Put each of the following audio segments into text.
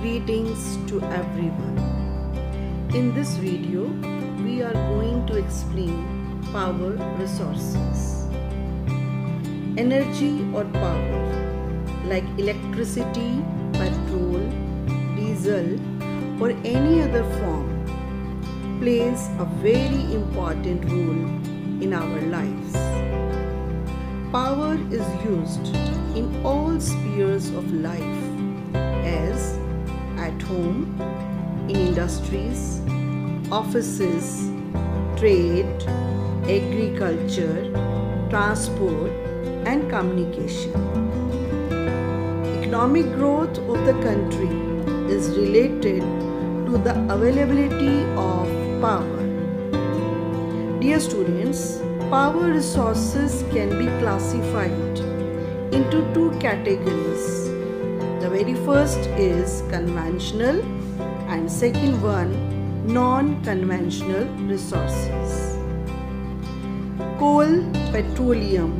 Greetings to everyone. In this video, we are going to explain power resources. Energy or power, like electricity, petrol, diesel, or any other form, plays a very important role in our lives. Power is used in all spheres of life, as at home, in industries, offices, trade, agriculture, transport, and communication. Economic growth of the country is related to the availability of power. Dear students, power resources can be classified into two categories. The very first is conventional and second one non-conventional resources. Coal, petroleum,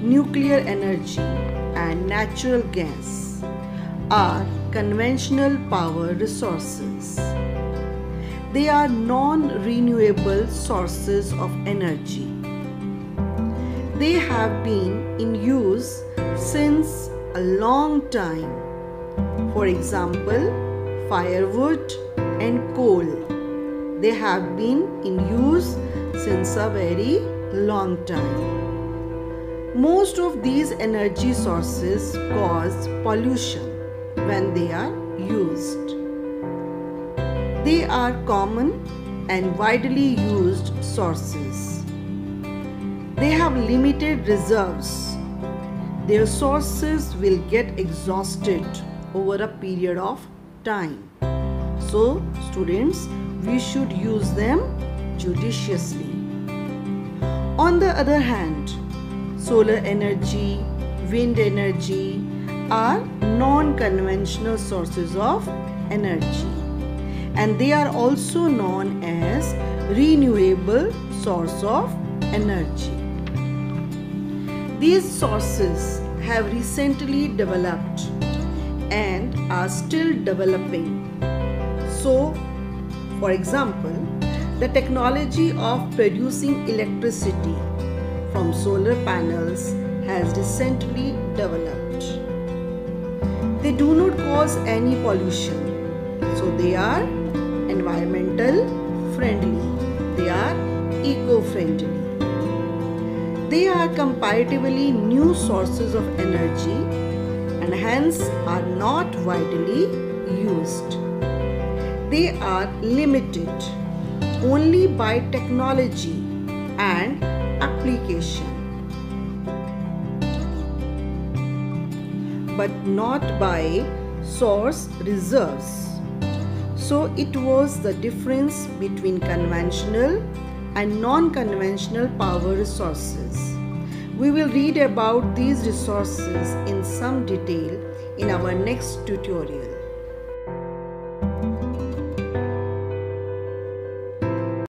nuclear energy and natural gas are conventional power resources. They are non-renewable sources of energy. They have been in use since a long time. For example, firewood and coal. They have been in use since a very long time. Most of these energy sources cause pollution when they are used. They are common and widely used sources. They have limited reserves. Their sources will get exhausted over a period of time. So, students, we should use them judiciously. On the other hand, solar energy, wind energy are non-conventional sources of energy, and they are also known as renewable source of energy. These sources have recently developed and are still developing. So, for example, the technology of producing electricity from solar panels has recently developed. They do not cause any pollution, so they are environmental friendly. They are eco-friendly. They are comparatively new sources of energy and hence are not widely used. They are limited only by technology and application, but not by source reserves. So it was the difference between conventional and non-conventional power resources. We will read about these resources in some detail in our next tutorial.